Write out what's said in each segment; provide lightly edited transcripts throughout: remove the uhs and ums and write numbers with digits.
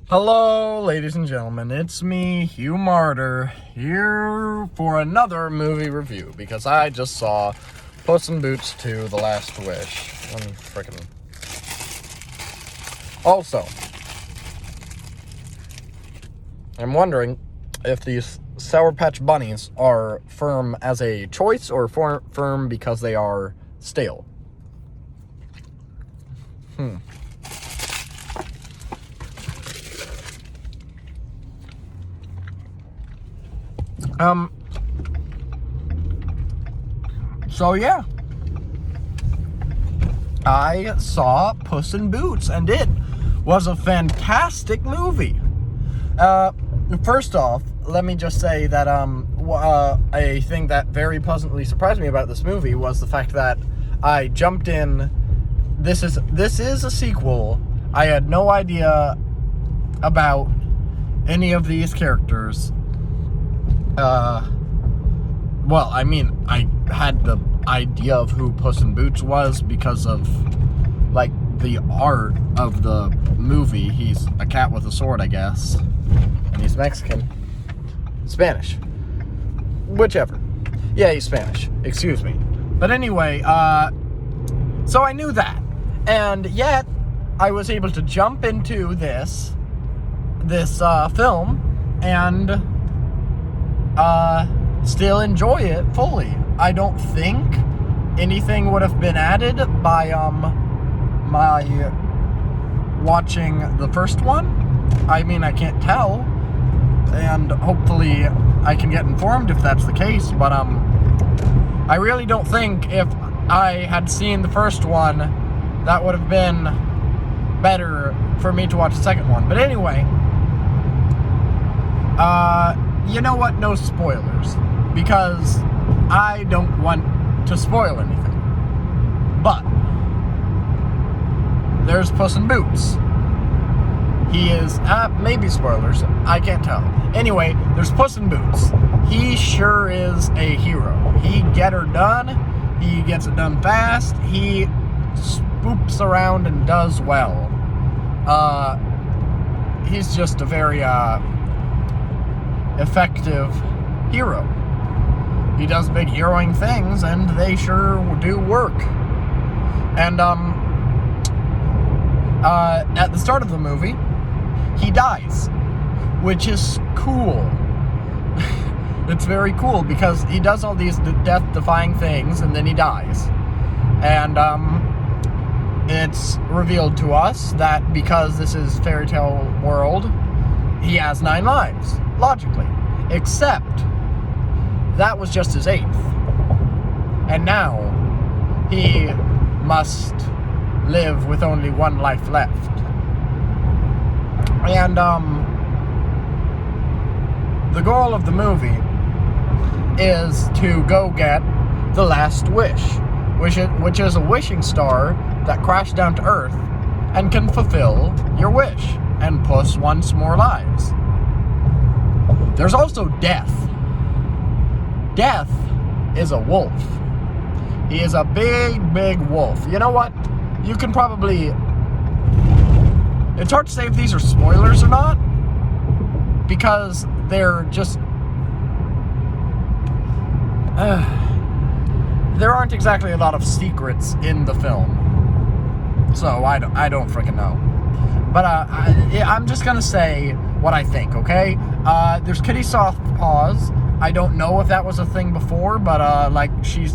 Hello, ladies and gentlemen, it's me, Hugh Martyr, here for another movie review, because I just saw Puss in Boots 2, The Last Wish. Let me frickin'... Also, I'm wondering if these Sour Patch Bunnies are firm as a choice or firm because they are stale. So yeah, I saw Puss in Boots, and it was a fantastic movie. First off, let me just say that, a thing that very pleasantly surprised me about this movie was the fact that I jumped in. This is a sequel. I had no idea about any of these characters. Well, I mean, I had the idea of who Puss in Boots was because of, like, the art of the movie. He's a cat with a sword, I guess. And he's Mexican. Spanish. Whichever. Yeah, he's Spanish. Excuse me. But anyway, so I knew that. And yet, I was able to jump into this film and, still enjoy it fully. I don't think anything would have been added by my watching the first one. I mean, I can't tell, and hopefully I can get informed if that's the case, but I really don't think if I had seen the first one that would have been better for me to watch the second one. But anyway, you know what? No spoilers. Because I don't want to spoil anything. But there's Puss in Boots. He is, maybe spoilers, I can't tell. Anyway, there's Puss in Boots. He sure is a hero. He get her done. He gets it done fast. He spoops around and does well. He's just a very, effective hero. He does big heroing things, and they sure do work. And, at the start of the movie, he dies, which is cool. It's very cool, because he does all these death-defying things, and then he dies. And, it's revealed to us that because this is fairy tale world, he has 9 lives, logically. Except that was just his 8th. And now he must live with only 1 life left. And the goal of the movie is to go get the last wish, which is a wishing star that crashed down to Earth and can fulfill your wish and Puss wants more lives. There's also Death. Death is a wolf. He is a big, big wolf. You know what? You can probably... It's hard to say if these are spoilers or not, because they're just... there aren't exactly a lot of secrets in the film. So I don't freaking know. But I'm just gonna say what I think, okay? There's Kitty Softpaws. I don't know if that was a thing before, but like she's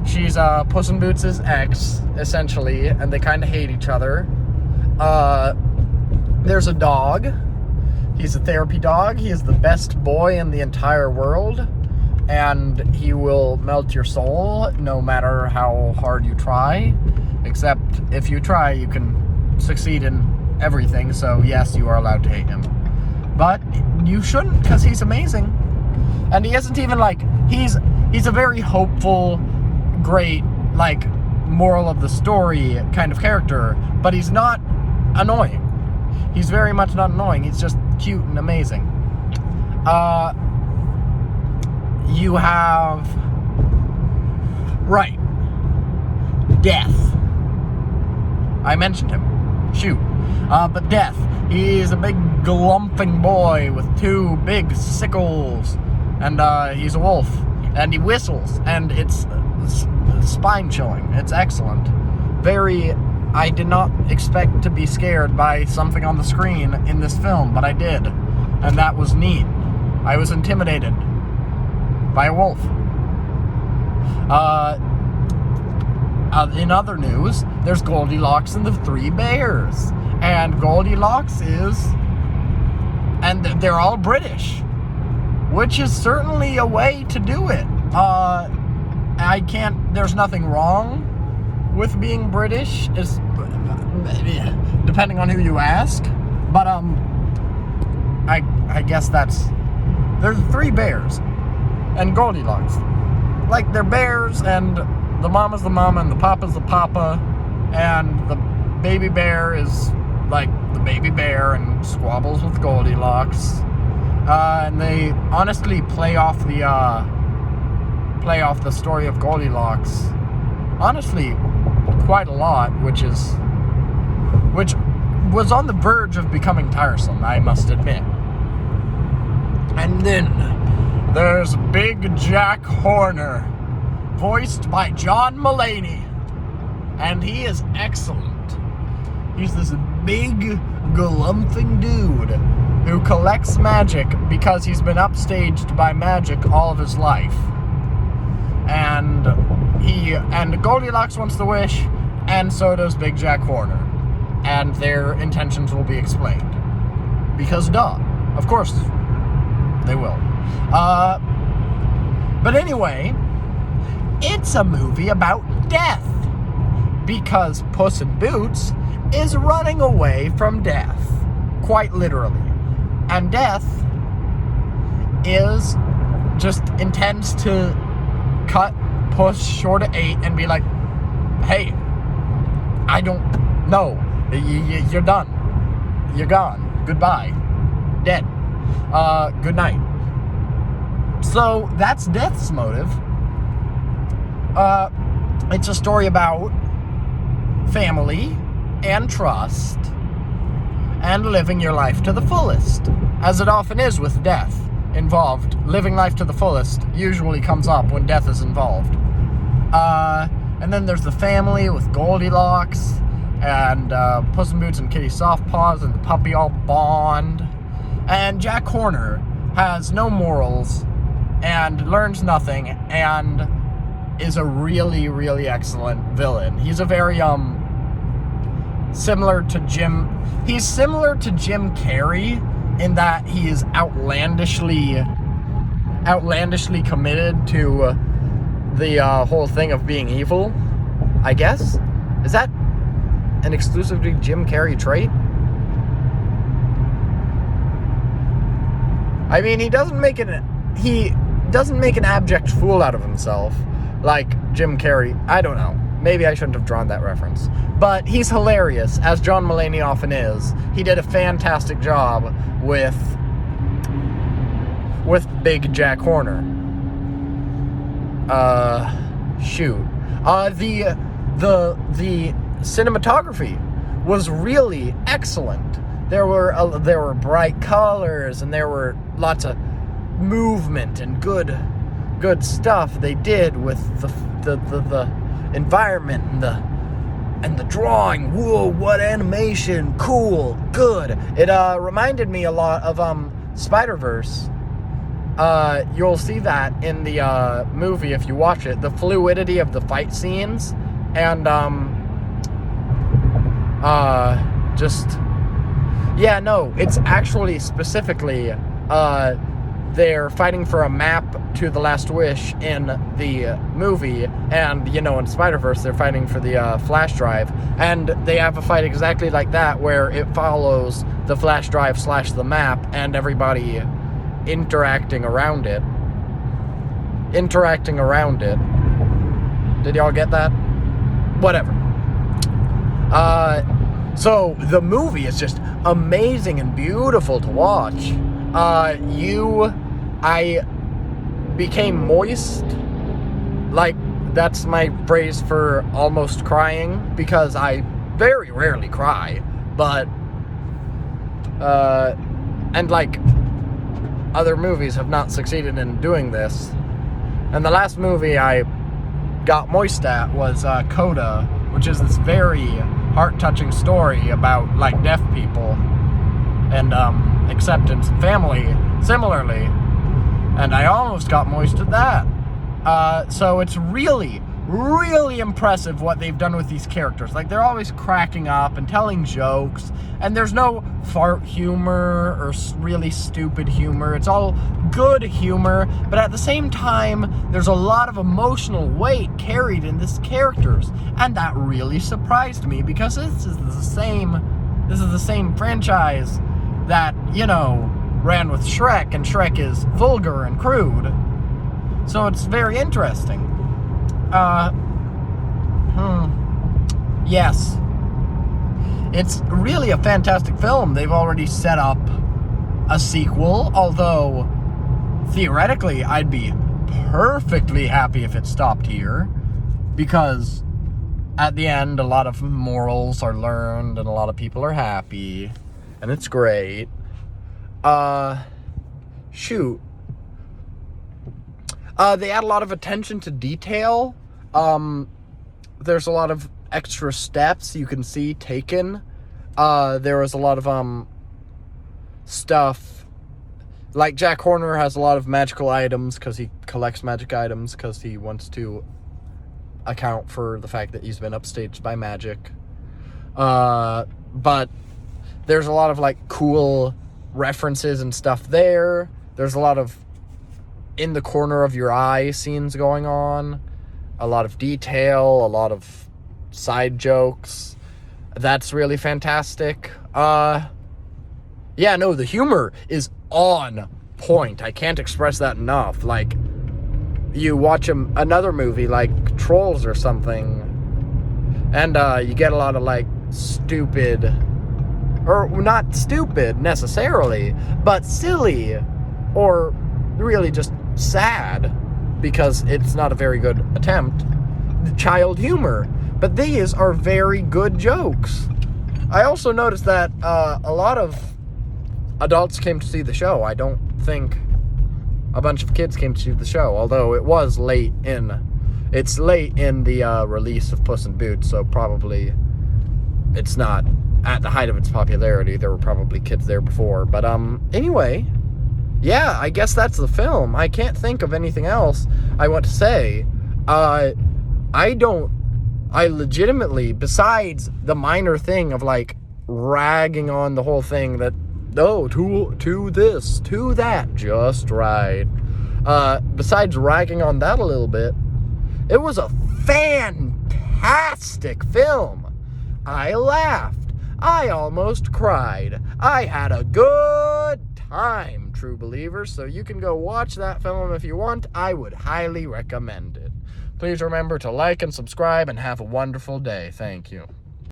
Puss in Boots' ex, essentially, and they kind of hate each other. There's a dog. He's a therapy dog. He is the best boy in the entire world, and he will melt your soul no matter how hard you try. Except if you try, you can succeed in everything, so yes, you are allowed to hate him. But you shouldn't, because he's amazing. And he isn't even like, he's a very hopeful, great, like, moral of the story kind of character, but he's not annoying. He's very much not annoying. He's just cute and amazing. You have... Right. Death. I mentioned him. Shoot. But Death. He's a big glumping boy with two big sickles, and he's a wolf, and he whistles, and it's spine-chilling. It's excellent. I did not expect to be scared by something on the screen in this film, but I did, and that was neat. I was intimidated by a wolf. In other news, there's Goldilocks and the Three Bears. And Goldilocks and they're all British, which is certainly a way to do it. There's nothing wrong with being British, depending on who you ask. But, I guess there's three bears and Goldilocks. Like, they're bears, and the mama's the mama, and the papa's the papa, and the baby bear is like the baby bear and squabbles with Goldilocks. And they honestly play off the story of Goldilocks, honestly, quite a lot, which was on the verge of becoming tiresome, I must admit. And then there's Big Jack Horner, voiced by John Mulaney, and he is excellent. He's this big, galumphing dude who collects magic because he's been upstaged by magic all of his life. And Goldilocks wants the wish, and so does Big Jack Horner. And their intentions will be explained. Because duh. Of course they will. But anyway, it's a movie about death. Because Puss in Boots is running away from death. Quite literally. And death intends to cut Puss short of 8 and be like, hey, I don't know. You're done. You're gone. Goodbye. Dead. Good night. So that's death's motive. It's a story about family and trust and living your life to the fullest, as it often is with death involved. Living life to the fullest usually comes up when death is involved. And then there's the family with Goldilocks and Puss in Boots and Kitty Softpaws, and the puppy all bond. And Jack Horner has no morals and learns nothing and is a really, really excellent villain. He's a very similar to Jim Carrey in that he is outlandishly committed to the whole thing of being evil, I guess. Is that an exclusively Jim Carrey trait? I mean, he doesn't make an abject fool out of himself like Jim Carrey. I don't know. Maybe I shouldn't have drawn that reference. But he's hilarious, as John Mulaney often is. He did a fantastic job with Big Jack Horner. The cinematography was really excellent. There were bright colors, and there were lots of movement and good stuff they did with the environment and the drawing. Whoa, what animation! Cool, good. It reminded me a lot of Spider-Verse. You'll see that in the movie if you watch it. The fluidity of the fight scenes and it's actually specifically they're fighting for a map to the Last Wish in the movie, and in Spider-Verse they're fighting for the flash drive, and they have a fight exactly like that where it follows the flash drive / the map and everybody interacting around it. Did y'all get that? Whatever. So the movie is just amazing and beautiful to watch. I became moist. Like, that's my phrase for almost crying, because I very rarely cry, but And, like, other movies have not succeeded in doing this. And the last movie I got moist at was Coda, which is this very heart-touching story about, like, deaf people and acceptance and family similarly. And I almost got moist at that. So it's really, really impressive what they've done with these characters. Like, they're always cracking up and telling jokes, and there's no fart humor or really stupid humor. It's all good humor, but at the same time, there's a lot of emotional weight carried in these characters, and that really surprised me, because this is the same franchise that, you know, ran with Shrek, and Shrek is vulgar and crude. So it's very interesting. Yes. It's really a fantastic film. They've already set up a sequel, although theoretically I'd be perfectly happy if it stopped here, because at the end a lot of morals are learned and a lot of people are happy, and it's great. Shoot. They add a lot of attention to detail. There's a lot of extra steps you can see taken. There was a lot of stuff, like Jack Horner has a lot of magical items because he collects magic items because he wants to account for the fact that he's been upstaged by magic. But there's a lot of, like, cool references and stuff there. There's a lot of in the corner of your eye scenes going on, a lot of detail, a lot of side jokes. That's really fantastic. Yeah, no, the humor is on point. I can't express that enough. Like, you watch another movie like Trolls or something, and you get a lot of, like, stupid, or not stupid necessarily, but silly, or really just sad, because it's not a very good attempt, child humor. But these are very good jokes. I also noticed that a lot of adults came to see the show. I don't think a bunch of kids came to see the show, although it was late in the release of Puss in Boots, so probably it's not at the height of its popularity. There were probably kids there before. But anyway, yeah, I guess that's the film. I can't think of anything else I want to say. I legitimately, besides the minor thing of, like, ragging on the whole thing that, to this, to that, just right. Besides ragging on that a little bit, it was a fantastic film. I laughed. I almost cried. I had a good time, true believers. So you can go watch that film if you want. I would highly recommend it. Please remember to like and subscribe and have a wonderful day. Thank you.